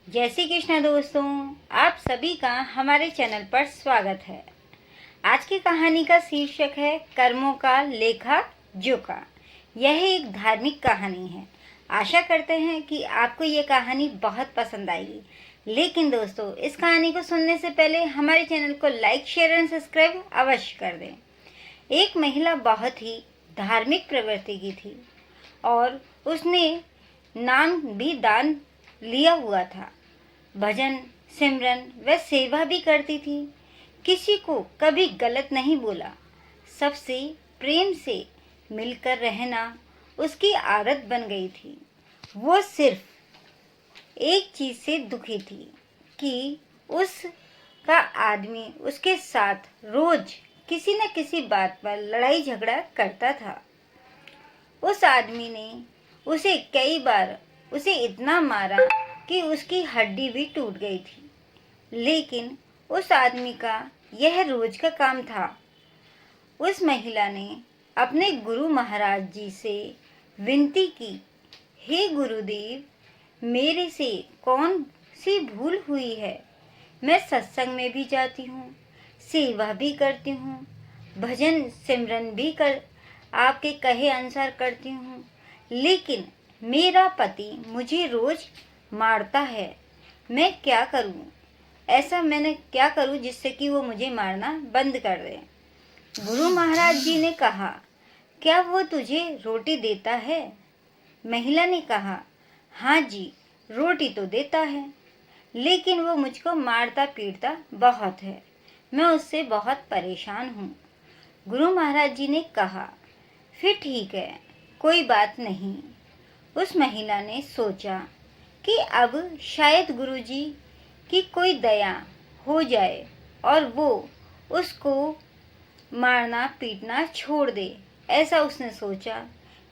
जय श्री कृष्ण दोस्तों, आप सभी का हमारे चैनल पर स्वागत है। आज की कहानी का शीर्षक है कर्मों का लेखा जोखा। यह एक धार्मिक कहानी है। आशा करते हैं कि आपको ये कहानी बहुत पसंद आएगी। लेकिन दोस्तों, इस कहानी को सुनने से पहले हमारे चैनल को लाइक, शेयर एंड सब्सक्राइब अवश्य कर दें। एक महिला बहुत ही धार्मिक प्रवृत्ति की थी और उसने नाम भी दान लिया हुआ था। भजन, सिमरन व सेवा भी करती थी। किसी को कभी गलत नहीं बोला। सबसे प्रेम से मिलकर रहना उसकी आदत बन गई थी। वो सिर्फ एक चीज से दुखी थी कि उसका आदमी उसके साथ रोज किसी न किसी बात पर लड़ाई झगड़ा करता था। उस आदमी ने उसे कई बार इतना मारा कि उसकी हड्डी भी टूट गई थी। लेकिन उस आदमी का यह रोज का काम था। उस महिला ने अपने गुरु महाराज जी से विनती की, हे गुरुदेव, मेरे से कौन सी भूल हुई है? मैं सत्संग में भी जाती हूँ, सेवा भी करती हूँ, भजन सिमरन भी कर आपके कहे अनुसार करती हूँ, लेकिन मेरा पति मुझे रोज मारता है। मैं क्या करूं? ऐसा मैंने क्या करूं जिससे कि वो मुझे मारना बंद कर दे? गुरु महाराज जी ने कहा, क्या वो तुझे रोटी देता है? महिला ने कहा, हाँ जी, रोटी तो देता है, लेकिन वो मुझको मारता पीटता बहुत है। मैं उससे बहुत परेशान हूँ। गुरु महाराज जी ने कहा, फिर ठीक है, कोई बात नहीं। उस महिला ने सोचा कि अब शायद गुरुजी की कोई दया हो जाए और वो उसको मारना पीटना छोड़ दे। ऐसा उसने सोचा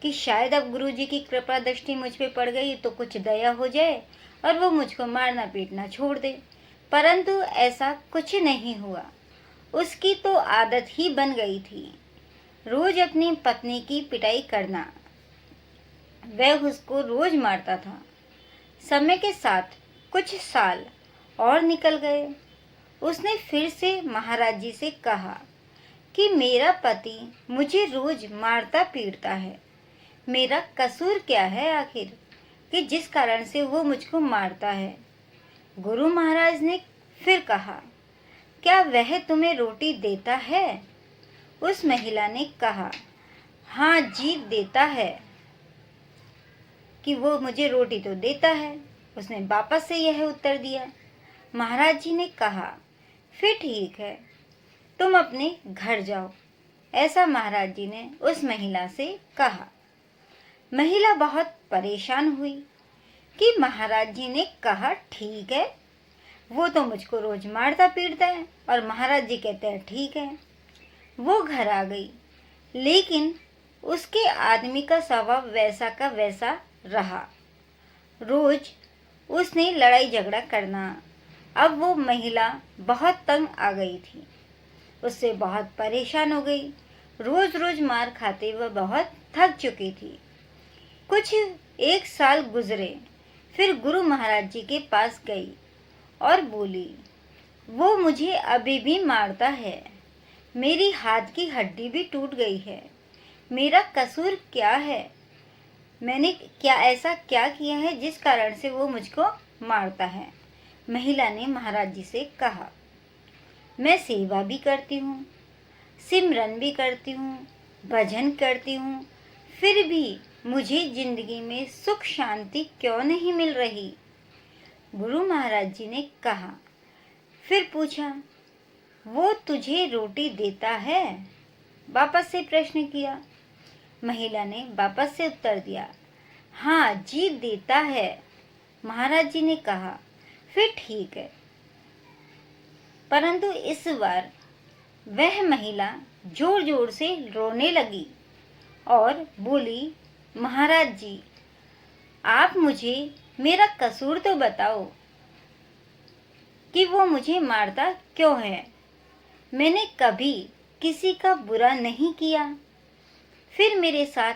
कि शायद अब गुरुजी की कृपा दृष्टि मुझ पे पड़ गई तो कुछ दया हो जाए और वो मुझको मारना पीटना छोड़ दे। परंतु ऐसा कुछ नहीं हुआ। उसकी तो आदत ही बन गई थी रोज अपनी पत्नी की पिटाई करना। वह उसको रोज मारता था। समय के साथ कुछ साल और निकल गए। उसने फिर से महाराज जी से कहा कि मेरा पति मुझे रोज मारता पीटता है। मेरा कसूर क्या है आखिर कि जिस कारण से वो मुझको मारता है? गुरु महाराज ने फिर कहा, क्या वह तुम्हें रोटी देता है? उस महिला ने कहा, हाँ जी, देता है कि वो मुझे रोटी तो देता है। उसने वापस से यह उत्तर दिया। महाराज जी ने कहा, फिर ठीक है, तुम अपने घर जाओ। ऐसा महाराज जी ने उस महिला से कहा। महिला बहुत परेशान हुई कि महाराज जी ने कहा ठीक है, वो तो मुझको रोज मारता पीटता है और महाराज जी कहते हैं ठीक है। वो घर आ गई, लेकिन उसके आदमी का स्वभाव वैसा का वैसा रहा। रोज उसने लड़ाई झगड़ा करना। अब वो महिला बहुत तंग आ गई थी। उससे बहुत परेशान हो गई। रोज रोज मार खाते वह बहुत थक चुकी थी। कुछ एक साल गुजरे। फिर गुरु महाराज जी के पास गई और बोली, वो मुझे अभी भी मारता है। मेरी हाथ की हड्डी भी टूट गई है। मेरा कसूर क्या है? मैंने ऐसा क्या किया है जिस कारण से वो मुझको मारता है? महिला ने महाराज जी से कहा, मैं सेवा भी करती हूँ, सिमरन भी करती हूँ, भजन करती हूँ, फिर भी मुझे जिंदगी में सुख शांति क्यों नहीं मिल रही? गुरु महाराज जी ने कहा। फिर पूछा, वो तुझे रोटी देता है? वापस से प्रश्न किया। महिला ने वापस से उत्तर दिया, हाँ जी, देता है। महाराज जी ने कहा, फिर ठीक है। परंतु इस बार वह महिला जोर जोर से रोने लगी और बोली, महाराज जी, आप मुझे मेरा कसूर तो बताओ कि वो मुझे मारता क्यों है? मैंने कभी किसी का बुरा नहीं किया, फिर मेरे साथ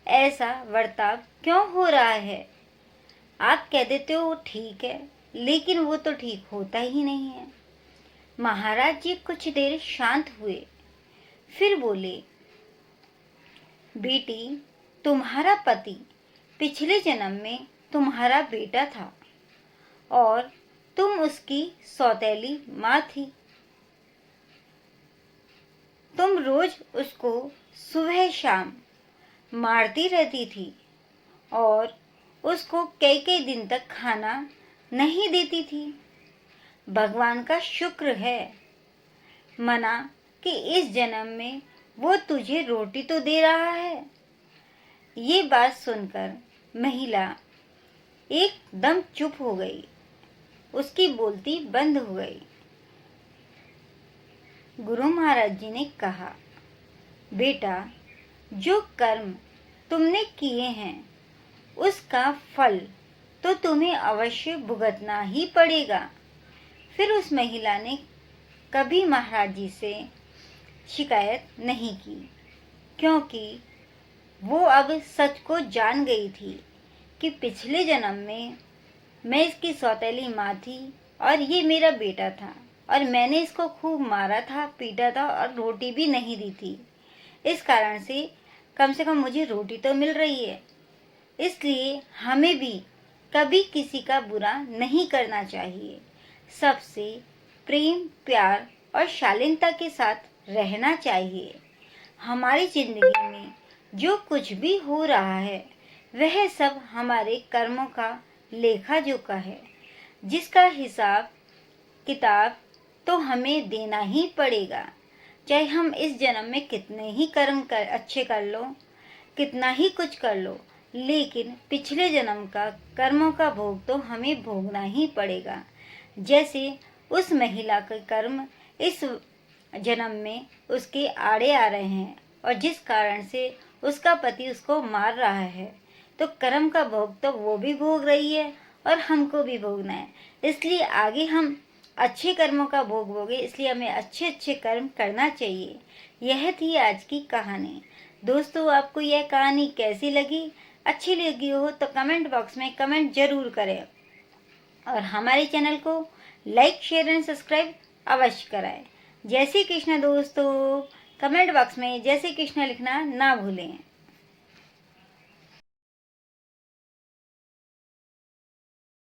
ऐसा बर्ताव क्यों हो रहा है? आप कह देते हो ठीक है, लेकिन वो तो ठीक होता ही नहीं है। महाराज जी कुछ देर शांत हुए, फिर बोले, बेटी, तुम्हारा पति पिछले जन्म में तुम्हारा बेटा था और तुम उसकी सौतेली माँ थी। तुम रोज उसको सुबह शाम मारती रहती थी और उसको कई कई दिन तक खाना नहीं देती थी। भगवान का शुक्र है मना कि इस जन्म में वो तुझे रोटी तो दे रहा है। ये बात सुनकर महिला एकदम चुप हो गई, उसकी बोलती बंद हो गई। गुरु महाराज जी ने कहा, बेटा, जो कर्म तुमने किए हैं उसका फल तो तुम्हें अवश्य भुगतना ही पड़ेगा। फिर उस महिला ने कभी महाराज जी से शिकायत नहीं की, क्योंकि वो अब सच को जान गई थी कि पिछले जन्म में मैं इसकी सौतेली माँ थी और ये मेरा बेटा था और मैंने इसको खूब मारा था, पीटा था और रोटी भी नहीं दी थी। इस कारण से कम मुझे रोटी तो मिल रही है। इसलिए हमें भी कभी किसी का बुरा नहीं करना चाहिए। सबसे प्रेम, प्यार और शालीनता के साथ रहना चाहिए। हमारी जिंदगी में जो कुछ भी हो रहा है वह सब हमारे कर्मों का लेखा जोखा है, जिसका हिसाब किताब तो हमें देना ही पड़ेगा। चाहे हम इस जन्म में कितने ही कर्म अच्छे कर लो, कितना ही कुछ कर लो, लेकिन पिछले जन्म का कर्मों का भोग तो हमें भोगना ही पड़ेगा। जैसे उस महिला के कर्म इस जन्म में उसके आड़े आ रहे हैं और जिस कारण से उसका पति उसको मार रहा है, तो कर्म का भोग तो वो भी भोग रही है और हमको भी भोगना है। इसलिए आगे हम अच्छे कर्मों का भोग भोगे, इसलिए हमें अच्छे अच्छे कर्म करना चाहिए। यह थी आज की कहानी। दोस्तों, आपको यह कहानी कैसी लगी? अच्छी लगी हो तो कमेंट बॉक्स में कमेंट जरूर करें और हमारे चैनल को लाइक, शेयर एंड सब्सक्राइब अवश्य कराएं। जय श्री कृष्ण दोस्तों। कमेंट बॉक्स में जय श्री कृष्ण लिखना ना भूलें।